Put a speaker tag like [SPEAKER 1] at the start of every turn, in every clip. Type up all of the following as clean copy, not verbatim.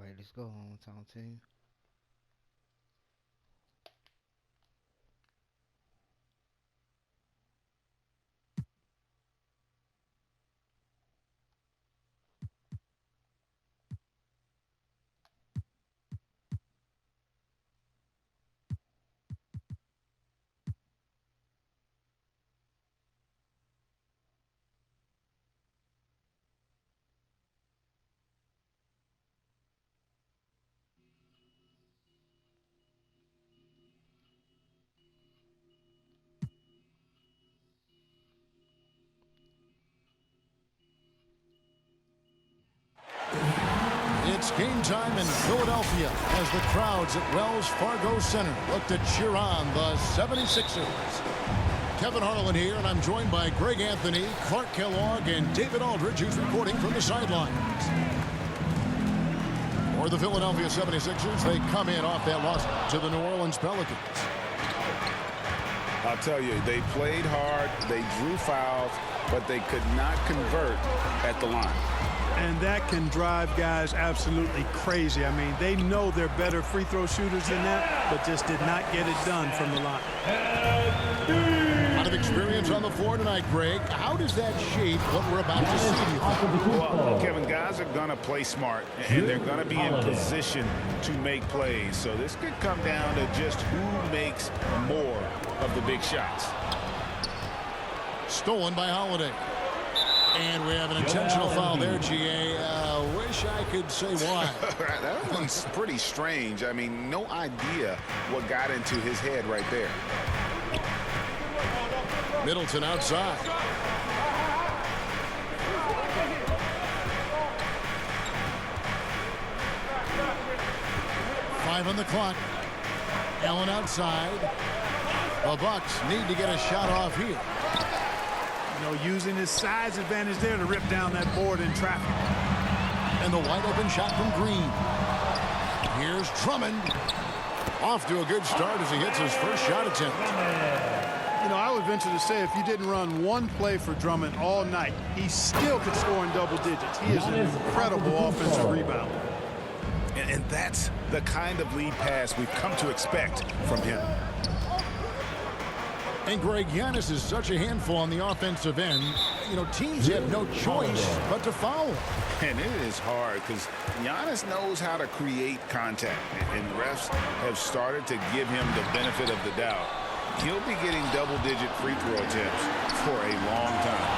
[SPEAKER 1] right, let's go hometown team.
[SPEAKER 2] It's game time in Philadelphia as the crowds at Wells Fargo Center look to cheer on the 76ers. Kevin Harlan here, and I'm joined by Greg Anthony, Clark Kellogg, and David Aldridge, who's reporting from the sidelines. For the Philadelphia 76ers, they come in off that loss to the New Orleans Pelicans.
[SPEAKER 3] I'll tell you, they played hard, they drew fouls, but they could not convert at the line.
[SPEAKER 4] And that can drive guys absolutely crazy. I mean, they know they're better free throw shooters than that, but just did not get it done from the line.
[SPEAKER 2] A lot of experience on the floor tonight, Greg. How does that shape what we're about to see?
[SPEAKER 3] Well, Kevin, guys are going to play smart, and they're going to be in position to make plays. So this could come down to just who makes more of the big shots.
[SPEAKER 2] Stolen by Holiday. And we have an intentional foul there, G.A. Wish I could say why.
[SPEAKER 3] That one's pretty strange. I mean, no idea what got into his head right there.
[SPEAKER 2] Middleton outside. Five on the clock. Allen outside. The Bucks need to get a shot off here.
[SPEAKER 4] You know, using his size advantage there to rip down that board in traffic.
[SPEAKER 2] And the wide open shot from Green. Here's Drummond. Off to a good start as he hits his first shot attempt.
[SPEAKER 4] You know, I would venture to say if you didn't run one play for Drummond all night, he still could score in double digits. He is an incredible offensive rebounder.
[SPEAKER 3] And that's the kind of lead pass we've come to expect from him.
[SPEAKER 2] And Greg, Giannis is such a handful on the offensive end. You know, teams have no choice but to foul him.
[SPEAKER 3] And it is hard because Giannis knows how to create contact. And refs have started to give him the benefit of the doubt. He'll be getting double-digit free throw attempts for a long time.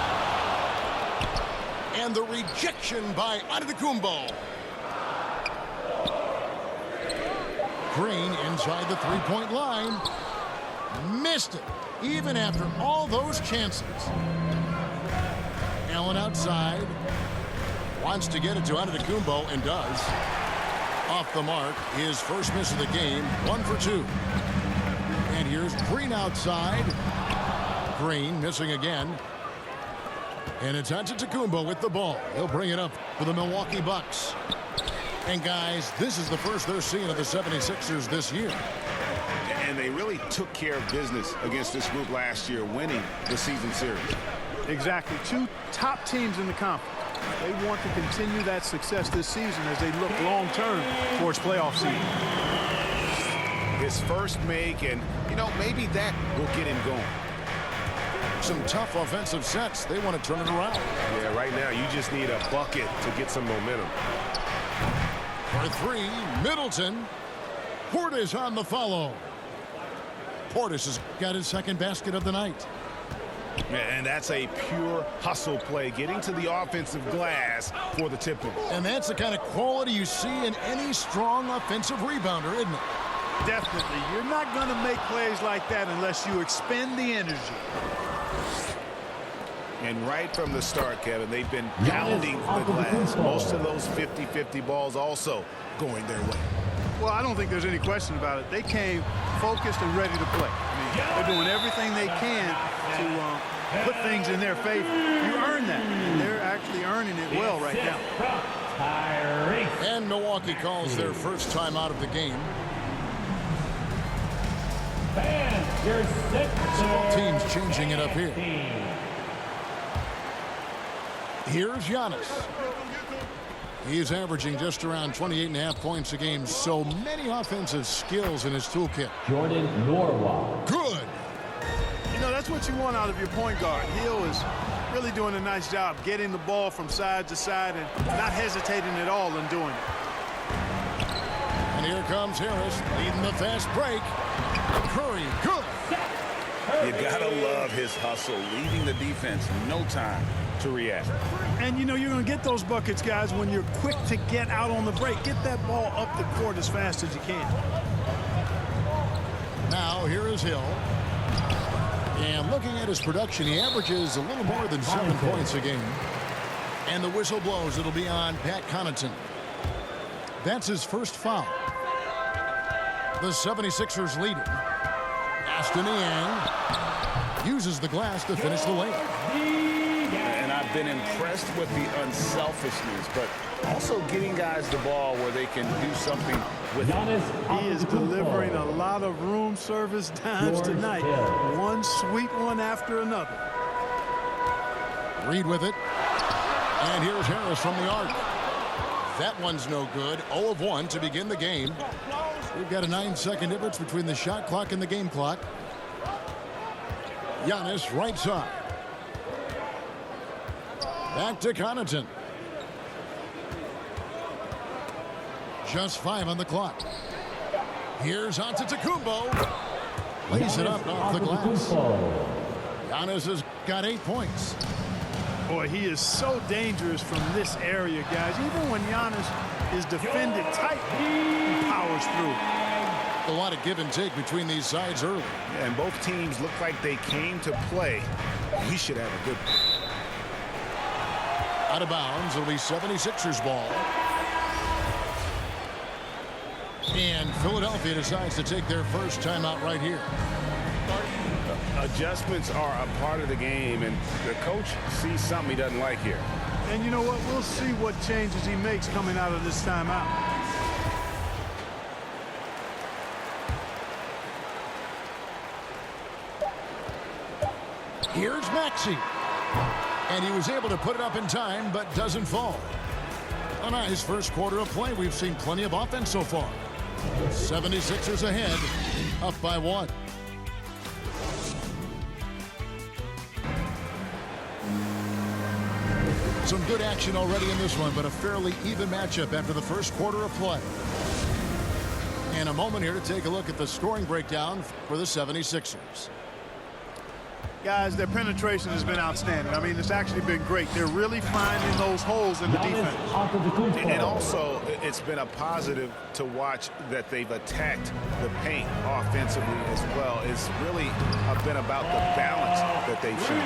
[SPEAKER 2] And the rejection by Antetokounmpo. Green inside the three-point line. Missed it, even after all those chances. Allen outside. Wants to get it to Antetokounmpo and does. Off the mark, his first miss of the game, 1 for 2. And here's Green outside. Green missing again. And it's Antetokounmpo with the ball. He'll bring it up for the Milwaukee Bucks. And guys, this is the first they're seeing of the 76ers this year.
[SPEAKER 3] And they really took care of business against this group last year, winning the season series.
[SPEAKER 4] Exactly. Two top teams in the conference. They want to continue that success this season as they look long-term towards playoff season.
[SPEAKER 3] His first make, and, you know, maybe that will get him going.
[SPEAKER 2] Some tough offensive sets. They want to turn it around.
[SPEAKER 5] Yeah, right now you just need a bucket to get some momentum.
[SPEAKER 2] For three, Middleton. Portis on the follow. Portis has got his second basket of the night.
[SPEAKER 3] And that's a pure hustle play, getting to the offensive glass for the Timberwolves.
[SPEAKER 2] And that's the kind of quality you see in any strong offensive rebounder, isn't it?
[SPEAKER 4] Definitely. You're not going to make plays like that unless you expend the energy.
[SPEAKER 3] And right from the start, Kevin, they've been pounding the glass. Most of those 50-50 balls also going their way.
[SPEAKER 4] Well, I don't think there's any question about it. They came focused and ready to play. I mean, they're doing everything they can to put things in their favor. You earn that, and they're actually earning it well right now.
[SPEAKER 2] And Milwaukee calls their first time out of the game. Teams changing it up here. Here's Giannis. He's averaging just around 28.5 points a game. So many offensive skills in his toolkit.
[SPEAKER 1] Jordan Norwalk.
[SPEAKER 2] Good.
[SPEAKER 4] You know, that's what you want out of your point guard. Hill is really doing a nice job getting the ball from side to side and not hesitating at all in doing it.
[SPEAKER 2] And here comes Harris leading the fast break. Curry, good.
[SPEAKER 3] You gotta love his hustle, leaving the defense no time to react.
[SPEAKER 4] And you know you're going to get those buckets, guys, when you're quick to get out on the break. Get that ball up the court as fast as you can.
[SPEAKER 2] Now here is Hill. And looking at his production, he averages a little more than 7 points a game. And the whistle blows. It'll be on Pat Connaughton. That's his first foul. The 76ers lead it. Ashton Niang uses the glass to finish the lane.
[SPEAKER 3] And I've been impressed with the unselfishness, but also getting guys the ball where they can do something with it.
[SPEAKER 4] He is delivering a lot of room service dimes tonight. One sweet one after another.
[SPEAKER 2] Reed with it. And here's Harris from the arc. That one's no good. 0 of 1 to begin the game. We've got a 9-second difference between the shot clock and the game clock. Giannis right side. Back to Connaughton. Just 5 on the clock. Here's Antetokounmpo. Lays it up off the glass. Giannis has got 8 points.
[SPEAKER 4] Boy, he is so dangerous from this area, guys. Even when Giannis is defended tight, he powers through.
[SPEAKER 2] A lot of give and take between these sides early.
[SPEAKER 3] And both teams look like they came to play. He should have a good one.
[SPEAKER 2] Out of bounds. It'll be 76ers ball. And Philadelphia decides to take their first timeout right here.
[SPEAKER 3] Adjustments are a part of the game, and the coach sees something he doesn't like here.
[SPEAKER 4] And you know what? We'll see what changes he makes coming out of this timeout.
[SPEAKER 2] Here's Maxey. And he was able to put it up in time, but doesn't fall. A nice first quarter of play. We've seen plenty of offense so far. 76ers ahead, up by 1. Some good action already in this one, but a fairly even matchup after the first quarter of play. And a moment here to take a look at the scoring breakdown for the 76ers.
[SPEAKER 4] Guys, their penetration has been outstanding. I mean, it's actually been great. They're really finding those holes in the defense.
[SPEAKER 3] And also, it's been a positive to watch that they've attacked the paint offensively as well. It's really been about the balance that they've shown.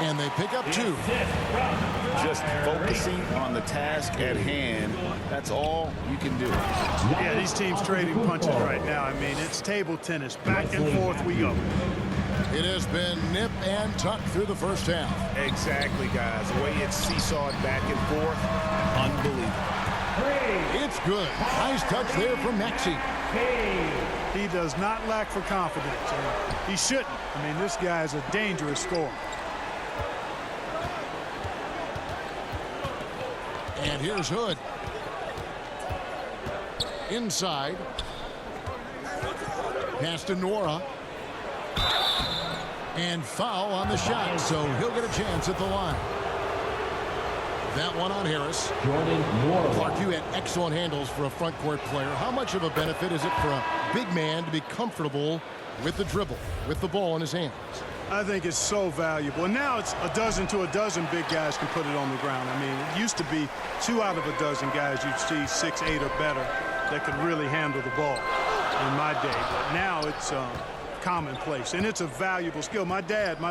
[SPEAKER 2] And they pick up 2.
[SPEAKER 3] Just focusing on the task at hand, that's all you can do.
[SPEAKER 4] Yeah, these teams trading punches right now. I mean, it's table tennis. Back and forth we go.
[SPEAKER 2] It has been nip and tuck through the first half.
[SPEAKER 3] Exactly, guys. The way it's seesawed back and forth, unbelievable.
[SPEAKER 2] It's good. Nice touch there from Maxey.
[SPEAKER 4] He does not lack for confidence. And he shouldn't. I mean, this guy's a dangerous scorer.
[SPEAKER 2] And here's Hood. Inside. Pass to Nora. And foul on the shot, so he'll get a chance at the line. That one on Harris.
[SPEAKER 1] Jordan Norwalk.
[SPEAKER 2] Clark, you had excellent handles for a front court player. How much of a benefit is it for a big man to be comfortable with the dribble, with the ball in his hands?
[SPEAKER 4] I think it's so valuable. And now it's a dozen to a dozen big guys can put it on the ground. I mean, it used to be 2 out of a dozen guys you'd see 6, 8 or better that could really handle the ball in my day. But now it's commonplace, and it's a valuable skill. My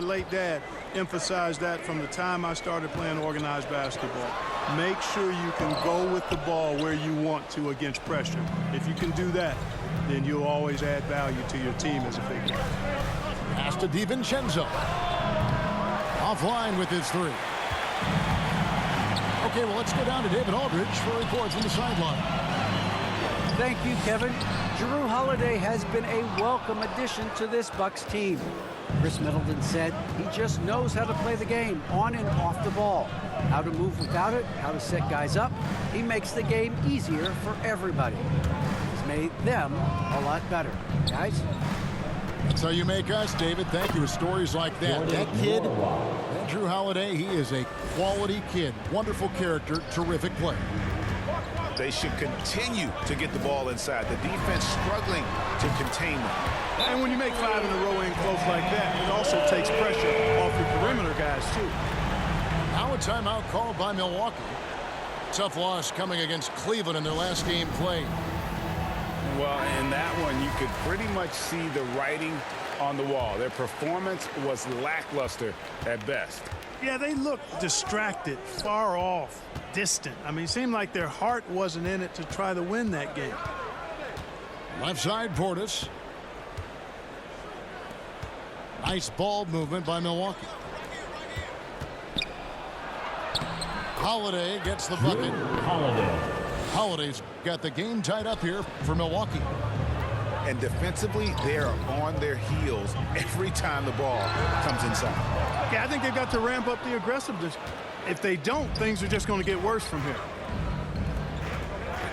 [SPEAKER 4] late dad, emphasized that from the time I started playing organized basketball. Make sure you can go with the ball where you want to against pressure. If you can do that, then you'll always add value to your team as a big man.
[SPEAKER 2] Pass to DiVincenzo. Offline with his 3. Okay, well, let's go down to David Aldridge for a report from the sideline.
[SPEAKER 6] Thank you, Kevin. Jrue Holiday has been a welcome addition to this Bucks team. Chris Middleton said he just knows how to play the game on and off the ball, how to move without it, how to set guys up. He makes the game easier for everybody. He's made them a lot better. Guys?
[SPEAKER 2] That's how you make us, David. Thank you for stories like that. That kid, Jrue Holiday, he is a quality kid. Wonderful character, terrific player.
[SPEAKER 3] They should continue to get the ball inside. The defense struggling to contain them.
[SPEAKER 4] And when you make 5 in a row in close like that, it also takes pressure off your perimeter guys, too.
[SPEAKER 2] Now a timeout called by Milwaukee. Tough loss coming against Cleveland in their last game played.
[SPEAKER 3] Well, in that one, you could pretty much see the writing on the wall. Their performance was lackluster at best.
[SPEAKER 4] Yeah, they looked distracted, far off, distant. I mean, it seemed like their heart wasn't in it to try to win that game.
[SPEAKER 2] Left side, Portis. Nice ball movement by Milwaukee. Holiday gets the bucket. Holiday's got the game tied up here for Milwaukee.
[SPEAKER 3] And defensively, they're on their heels every time the ball comes inside.
[SPEAKER 4] Yeah, I think they've got to ramp up the aggressiveness. If they don't, things are just going to get worse from here.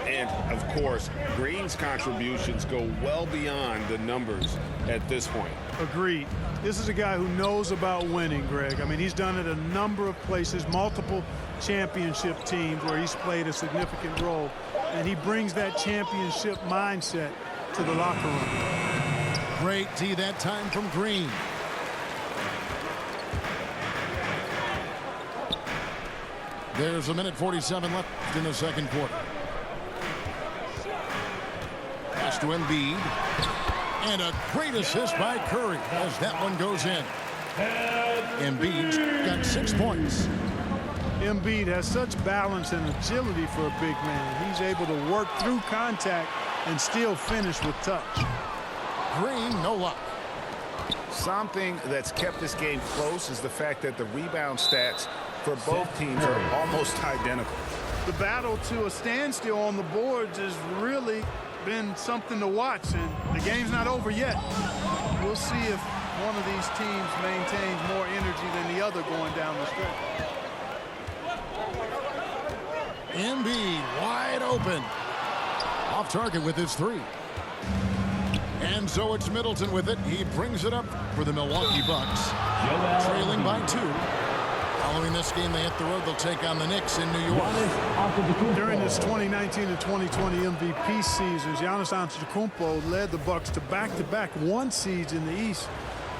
[SPEAKER 5] And, of course, Green's contributions go well beyond the numbers at this point.
[SPEAKER 4] Agreed. This is a guy who knows about winning, Greg. I mean, he's done it a number of places, multiple championship teams where he's played a significant role. And he brings that championship mindset to the locker room.
[SPEAKER 2] Great D that time from Green. There's a minute 47 left in the second quarter. Pass to Embiid. And a great assist by Curry as that one goes in. Embiid's got 6 points.
[SPEAKER 4] Embiid has such balance and agility for a big man. He's able to work through contact and still finish with touch.
[SPEAKER 2] Green, no luck.
[SPEAKER 3] Something that's kept this game close is the fact that the rebound stats for both teams are almost identical.
[SPEAKER 4] The battle to a standstill on the boards has really been something to watch, and the game's not over yet. We'll see if one of these teams maintains more energy than the other going down the stretch.
[SPEAKER 2] Embiid wide open. Off target with his 3. And so it's Middleton with it. He brings it up for the Milwaukee Bucks. Trailing by 2. Following this game, they hit the road. They'll take on the Knicks in New York.
[SPEAKER 4] During this 2019 to 2020 MVP seasons, Giannis Antetokounmpo led the Bucks to back-to-back 1 seeds in the East.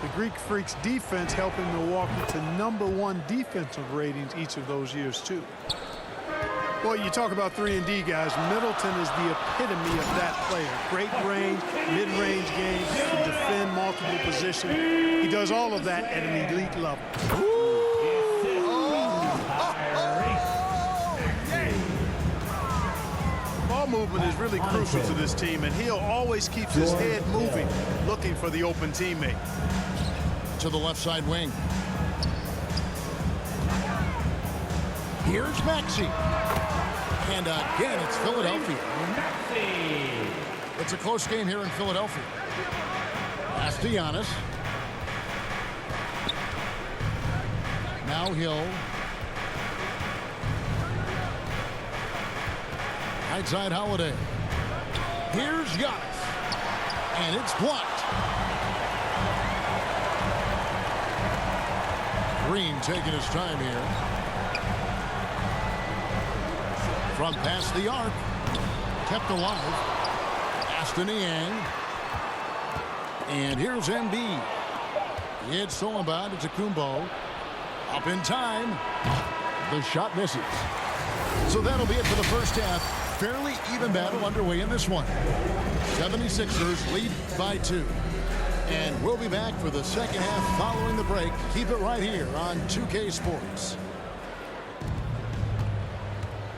[SPEAKER 4] The Greek Freaks defense helping Milwaukee to #1 defensive ratings each of those years, too. Well, you talk about 3-and-D, guys. Middleton is the epitome of that player. Great range, mid-range game, can defend multiple positions. He does all of that at an elite level. Ball movement is really crucial to this team, and he'll always keep his head moving, looking for the open teammate.
[SPEAKER 2] To the left side wing. Here's Maxey. And again, it's Philadelphia. It's a close game here in Philadelphia. Pass to Giannis. Now Hill. Right side Holiday. Here's Giannis. And it's blocked. Green taking his time here. From past the arc. Kept alive. Pass to Niang. And here's Embiid. It's stolen by Antetokounmpo. Up in time. The shot misses. So that'll be it for the first half. Fairly even battle underway in this one. 76ers lead by 2. And we'll be back for the second half following the break. Keep it right here on 2K Sports.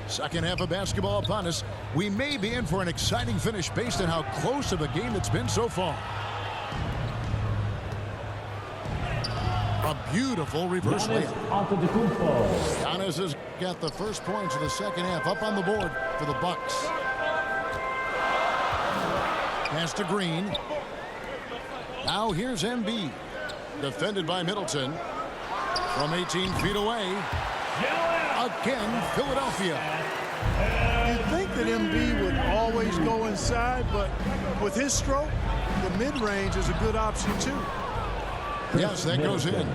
[SPEAKER 2] Second half of basketball upon us. We may be in for an exciting finish based on how close of a game it's been so far. A beautiful reverse layup. Giannis has got the first points of the second half up on the board for the Bucks. Pass to Green. Now here's Embiid. Defended by Middleton. From 18 feet away. Again, Philadelphia.
[SPEAKER 4] You'd think that MB would always go inside, but with his stroke, the mid-range is a good option too.
[SPEAKER 2] Yes, that goes in.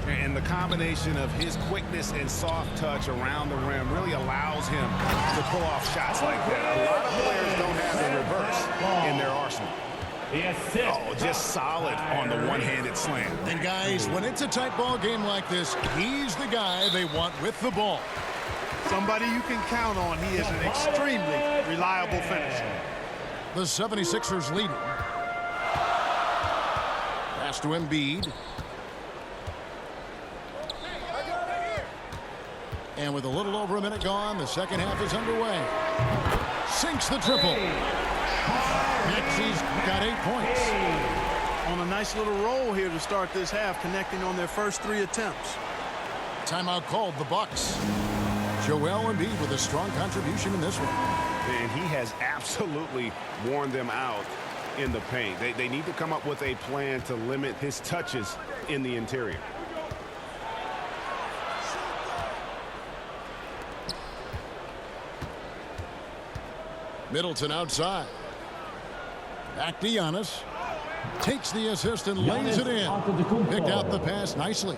[SPEAKER 3] And the combination of his quickness and soft touch around the rim really allows him to pull off shots like that. A lot of players don't have the reverse in their arsenal. Oh, just solid on the one-handed slam.
[SPEAKER 2] And guys, when it's a tight ball game like this, he's the guy they want with the ball.
[SPEAKER 4] Somebody you can count on. He is an extremely reliable finisher.
[SPEAKER 2] The 76ers leading. Pass to Embiid. And with a little over a minute gone, the second half is underway. Sinks the triple. Maxi's got 8 points.
[SPEAKER 4] On a nice little roll here to start this half, connecting on their first 3 attempts.
[SPEAKER 2] Timeout called, the Bucks. Joel Embiid with a strong contribution in this one.
[SPEAKER 3] And he has absolutely worn them out in the paint. They need to come up with a plan to limit his touches in the interior.
[SPEAKER 2] Middleton outside. Back to Giannis. Takes the assist and lays it in. Picked out the pass nicely.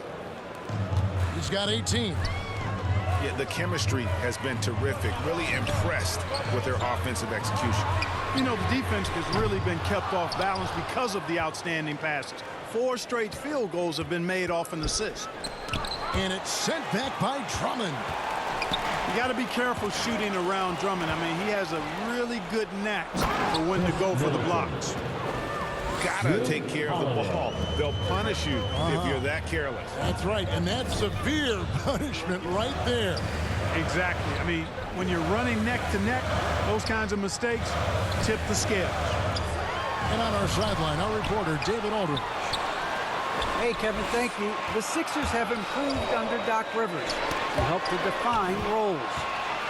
[SPEAKER 2] He's got 18.
[SPEAKER 3] Yeah, the chemistry has been terrific. Really impressed with their offensive execution.
[SPEAKER 4] You know, the defense has really been kept off balance because of the outstanding passes. 4 straight field goals have been made off an assist.
[SPEAKER 2] And it's sent back by Drummond.
[SPEAKER 4] You got to be careful shooting around Drummond. I mean, he has a really good knack for when to go for the blocks.
[SPEAKER 3] Gotta take care of the ball. They'll punish you if you're that careless.
[SPEAKER 2] That's right, and that's severe punishment right there.
[SPEAKER 4] Exactly. I mean, when you're running neck to neck, those kinds of mistakes tip the scale.
[SPEAKER 2] And on our sideline, our reporter, David Aldridge.
[SPEAKER 6] Hey, Kevin, thank you. The Sixers have improved under Doc Rivers to help to define roles.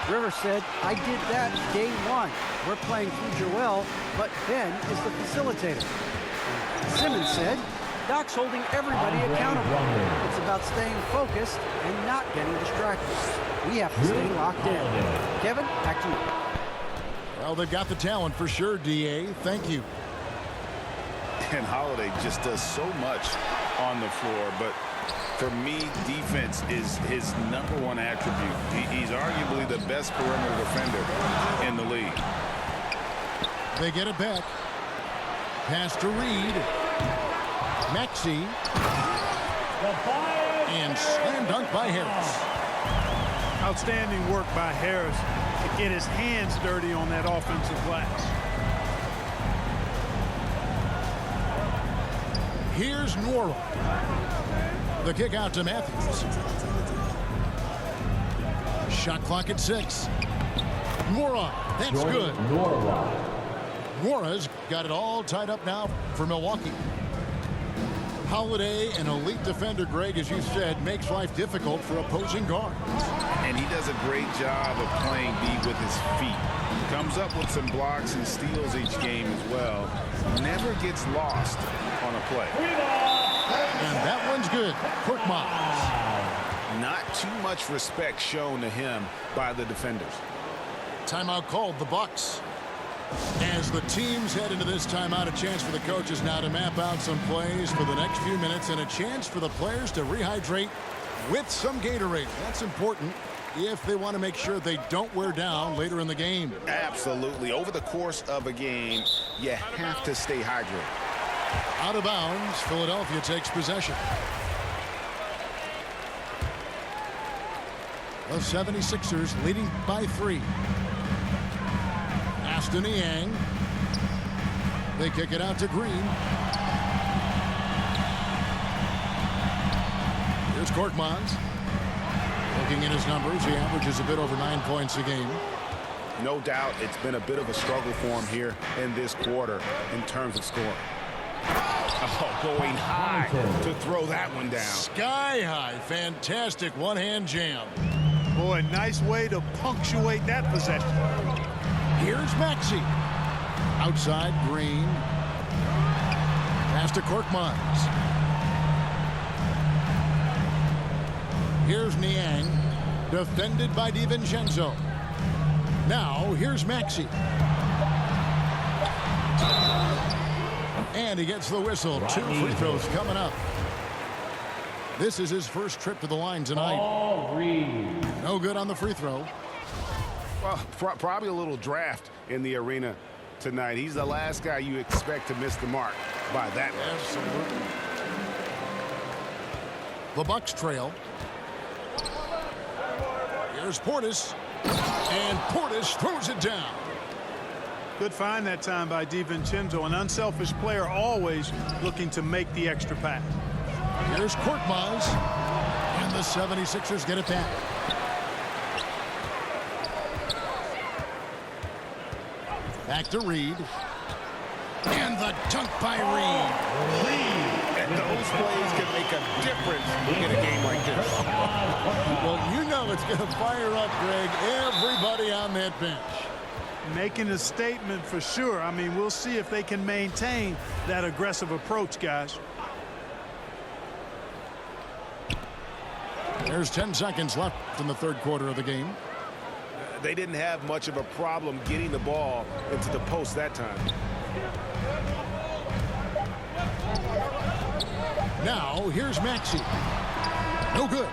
[SPEAKER 6] Rivers said, I did that day one. We're playing through Joel, but Ben is the facilitator. Simmons said, Doc's holding everybody accountable. It's about staying focused and not getting distracted. We have to stay locked in. Kevin, back to you.
[SPEAKER 2] Well, they've got the talent for sure, D.A. Thank you.
[SPEAKER 3] And Holiday just does so much on the floor, but for me, defense is his #1 attribute. He's arguably the best perimeter defender in the league.
[SPEAKER 2] They get it back. Pass to Reed. Maxey. And slam dunk by Harris.
[SPEAKER 4] Outstanding work by Harris to get his hands dirty on that offensive glass.
[SPEAKER 2] Here's Nora. The kick out to Matthews. Shot clock at 6. Nora. That's good. Nora's got it all tied up now for Milwaukee. Holiday, an elite defender, Greg, as you said, makes life difficult for opposing guards.
[SPEAKER 3] And he does a great job of playing D with his feet. Comes up with some blocks and steals each game as well. Never gets lost on a play.
[SPEAKER 2] And that one's good. Korkmaz.
[SPEAKER 3] Not too much respect shown to him by the defenders.
[SPEAKER 2] Timeout called, the Bucks. As the teams head into this timeout, a chance for the coaches now to map out some plays for the next few minutes and a chance for the players to rehydrate with some Gatorade. That's important if they want to make sure they don't wear down later in the game.
[SPEAKER 3] Absolutely. Over the course of a game, you have to stay hydrated.
[SPEAKER 2] Out of bounds, Philadelphia takes possession. The 76ers leading by 3. Aston Yang. They kick it out to Green. Here's Korkmaz. Looking at his numbers, he averages a bit over 9 points a game.
[SPEAKER 3] No doubt it's been a bit of a struggle for him here in this quarter in terms of scoring. Oh, going high to throw that one down.
[SPEAKER 2] Sky high. Fantastic one-hand jam.
[SPEAKER 4] Boy, nice way to punctuate that possession.
[SPEAKER 2] Here's Maxey. Outside, Green. Pass to Korkmaz. Here's Niang, defended by DiVincenzo. Now, here's Maxey. And he gets the whistle. 2 free throws coming up. This is his first trip to the line tonight.
[SPEAKER 1] Paul Reed.
[SPEAKER 2] No good on the free throw.
[SPEAKER 5] Well, probably a little draft in the arena tonight. He's the last guy you expect to miss the mark by that much.
[SPEAKER 2] Absolutely. The Bucks trail. Here's Portis. And Portis throws it down.
[SPEAKER 4] Good find that time by DiVincenzo. An unselfish player always looking to make the extra pass.
[SPEAKER 2] Here's Korkmaz. And the 76ers get it back. Back to Reed. And the dunk by Reed.
[SPEAKER 5] And those plays can make a difference in a game like this.
[SPEAKER 2] Well, you know it's going to fire up, Greg, everybody on that bench.
[SPEAKER 4] Making a statement for sure. I mean, we'll see if they can maintain that aggressive approach, guys.
[SPEAKER 2] There's 10 seconds left in the third quarter of the game.
[SPEAKER 5] They didn't have much of a problem getting the ball into the post that time.
[SPEAKER 2] Now, here's Maxey. No good.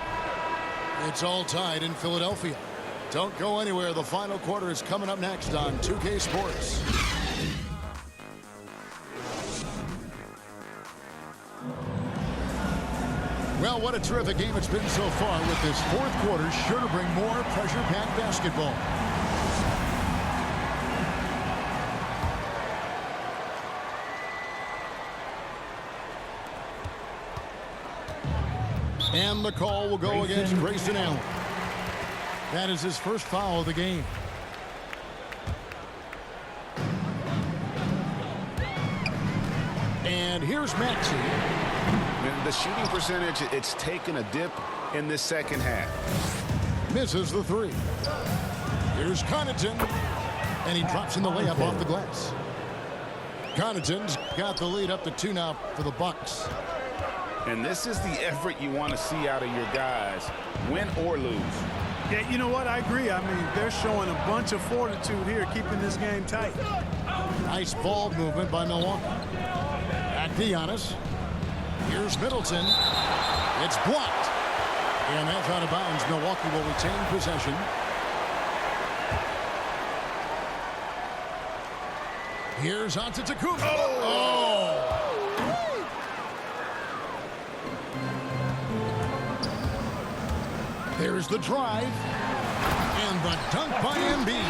[SPEAKER 2] It's all tied in Philadelphia. Don't go anywhere. The final quarter is coming up next on 2K Sports. Well, what a terrific game it's been so far, with this fourth quarter sure to bring more pressure-packed basketball. And the call will go against Grayson Allen. That is his first foul of the game. And here's Maxey.
[SPEAKER 5] And the shooting percentage, it's taken a dip in this second half.
[SPEAKER 2] Misses the three. Here's Connaughton. And he drops in the layup off the glass. Connaughton's got the lead up to 2 now for the Bucks.
[SPEAKER 5] And this is the effort you want to see out of your guys, win or lose.
[SPEAKER 4] Yeah, you know what? I agree. I mean, they're showing a bunch of fortitude here, keeping this game tight.
[SPEAKER 2] Nice ball movement by Milwaukee. Back to Giannis. Here's Middleton. It's blocked. And that's out of bounds. Milwaukee will retain possession. Here's Antetokounmpo. Oh! There's the drive. And the dunk by Embiid.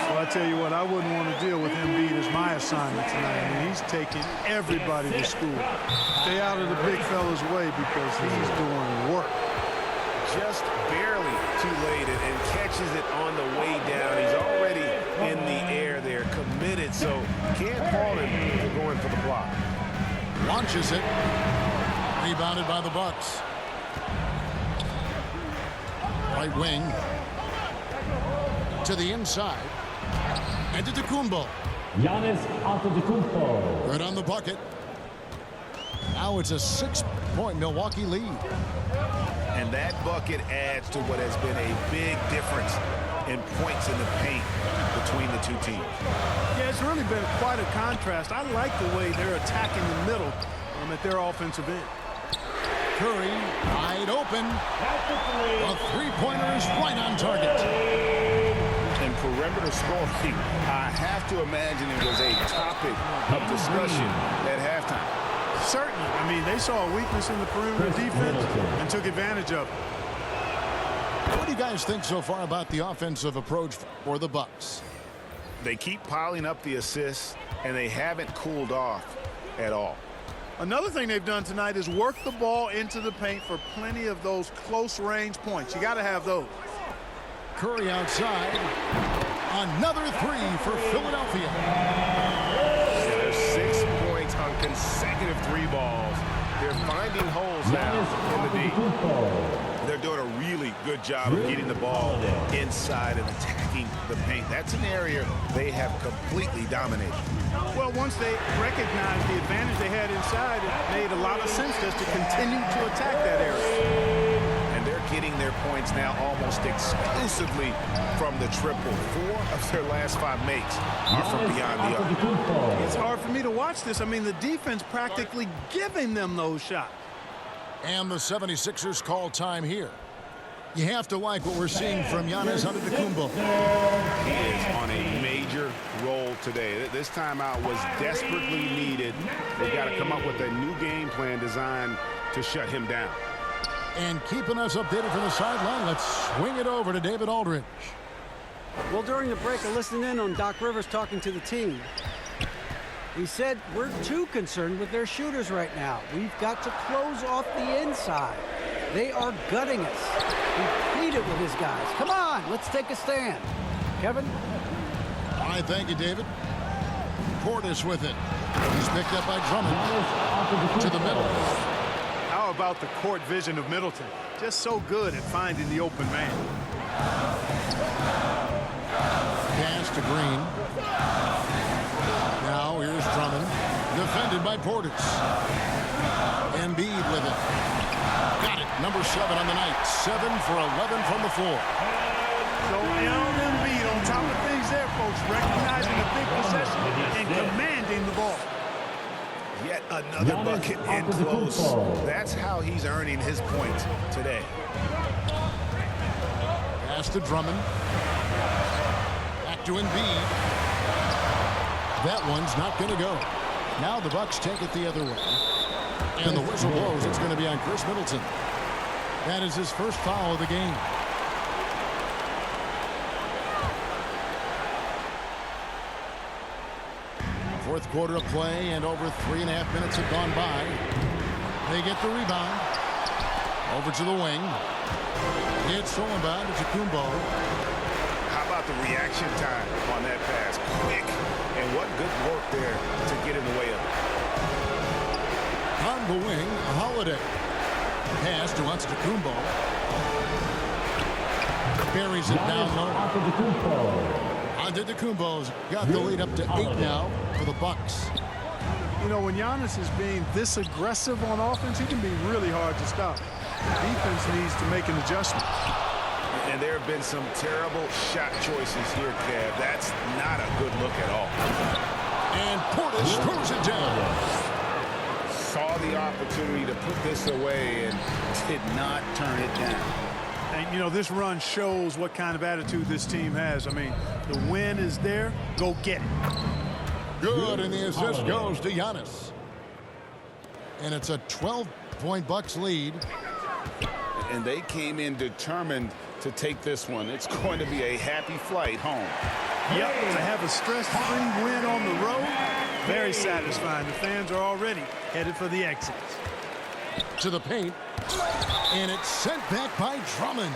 [SPEAKER 4] Well, I tell you what, I wouldn't want to deal with Embiid as my assignment tonight. I mean, he's taking everybody to school. Stay out of the big fella's way because he's doing work.
[SPEAKER 5] Just barely too late and catches it on the way down. He's already in the air there, committed, so can't fault him for going for the block.
[SPEAKER 2] Launches it. Rebounded by the Bucks. Right wing. To the inside. Antetokounmpo.
[SPEAKER 1] Giannis Antetokounmpo.
[SPEAKER 2] Good on the bucket. Now it's a 6-point Milwaukee lead.
[SPEAKER 5] And that bucket adds to what has been a big difference in points in the paint between the two teams.
[SPEAKER 4] Yeah, it's really been quite a contrast. I like the way they're attacking the middle at their offensive end.
[SPEAKER 2] Curry wide open. A three-pointer is right on target.
[SPEAKER 5] And perimeter scoring, I have to imagine it was a topic of discussion at halftime.
[SPEAKER 4] Certainly. I mean, they saw a weakness in the perimeter defense and took advantage of it.
[SPEAKER 2] What do you guys think so far about the offensive approach for the Bucks?
[SPEAKER 5] They keep piling up the assists, and they haven't cooled off at all.
[SPEAKER 4] Another thing they've done tonight is work the ball into the paint for plenty of those close-range points. You got to have those.
[SPEAKER 2] Curry outside. Another three for Philadelphia.
[SPEAKER 5] There's 6 points on consecutive 3 balls. They're finding holes now in the deep. They're doing a really good job of getting the ball inside and attacking the paint. That's an area they have completely dominated.
[SPEAKER 4] Well, once they recognized the advantage they had inside, it made a lot of sense just to continue to attack that area.
[SPEAKER 5] And
[SPEAKER 3] getting their points now almost exclusively from the triple. 4 of their last 5 makes are from beyond the arc.
[SPEAKER 1] Antetokounmpo.
[SPEAKER 4] It's hard for me to watch this. I mean, the defense practically giving them those shots.
[SPEAKER 2] And the 76ers call time here. You have to like what we're seeing from Giannis Antetokounmpo.
[SPEAKER 5] He is on a major roll today. This timeout was desperately needed. They've got to come up with a new game plan designed to shut him down.
[SPEAKER 2] And keeping us updated from the sideline, let's swing it over to David Aldridge.
[SPEAKER 6] Well, during the break, I listened in on Doc Rivers talking to the team. He said, we're too concerned with their shooters right now. We've got to close off the inside. They are gutting us. He pleaded with his guys. Come on, let's take a stand. Kevin?
[SPEAKER 2] All right, thank you, David. Portis with it. He's picked up by Drummond.
[SPEAKER 1] Giannis
[SPEAKER 2] To the middle.
[SPEAKER 4] How about the court vision of Middleton? Just so good at finding the open man.
[SPEAKER 2] Pass to Green. Now here's Drummond. Defended by Portis. Embiid with it. Got it. Number 7 on the night. 7 for 11 from the floor.
[SPEAKER 4] So Embiid on top of things there, folks, recognizing the big possession and commanding the ball.
[SPEAKER 3] Yet another bucket in close. That's how he's earning his points today.
[SPEAKER 2] Pass to Drummond. Back to Embiid. That one's not going to go. Now the Bucks take it the other way. And the whistle blows. It's going to be on Chris Middleton. That is his first foul of the game. Fourth quarter of play, and over 3.5 minutes have gone by. They get the rebound. Over to the wing. It's stolen by Antetokounmpo.
[SPEAKER 3] How about the reaction time on that pass? Quick. And what good work there to get in the way of it.
[SPEAKER 2] On the wing, Holiday. Pass to Antetokounmpo. Buries it down low.
[SPEAKER 1] Antetokounmpo.
[SPEAKER 2] Antetokounmpo's got the lead up to 8 now for the Bucks.
[SPEAKER 4] You know, when Giannis is being this aggressive on offense, he can be really hard to stop. Defense needs to make an adjustment.
[SPEAKER 3] And there have been some terrible shot choices here, Kev. That's not a good look at all.
[SPEAKER 2] And Portis throws it down.
[SPEAKER 3] Saw the opportunity to put this away and did not turn it down.
[SPEAKER 4] And, you know, this run shows what kind of attitude this team has. I mean, the win is there. Go get it.
[SPEAKER 2] Good, and the assist goes to Giannis. And it's a 12-point Bucks lead.
[SPEAKER 3] And they came in determined to take this one. It's going to be a happy flight home.
[SPEAKER 4] Yep, to have a stress-free win on the road, very satisfying. The fans are already headed for the exits.
[SPEAKER 2] To the paint. And it's sent back by Drummond.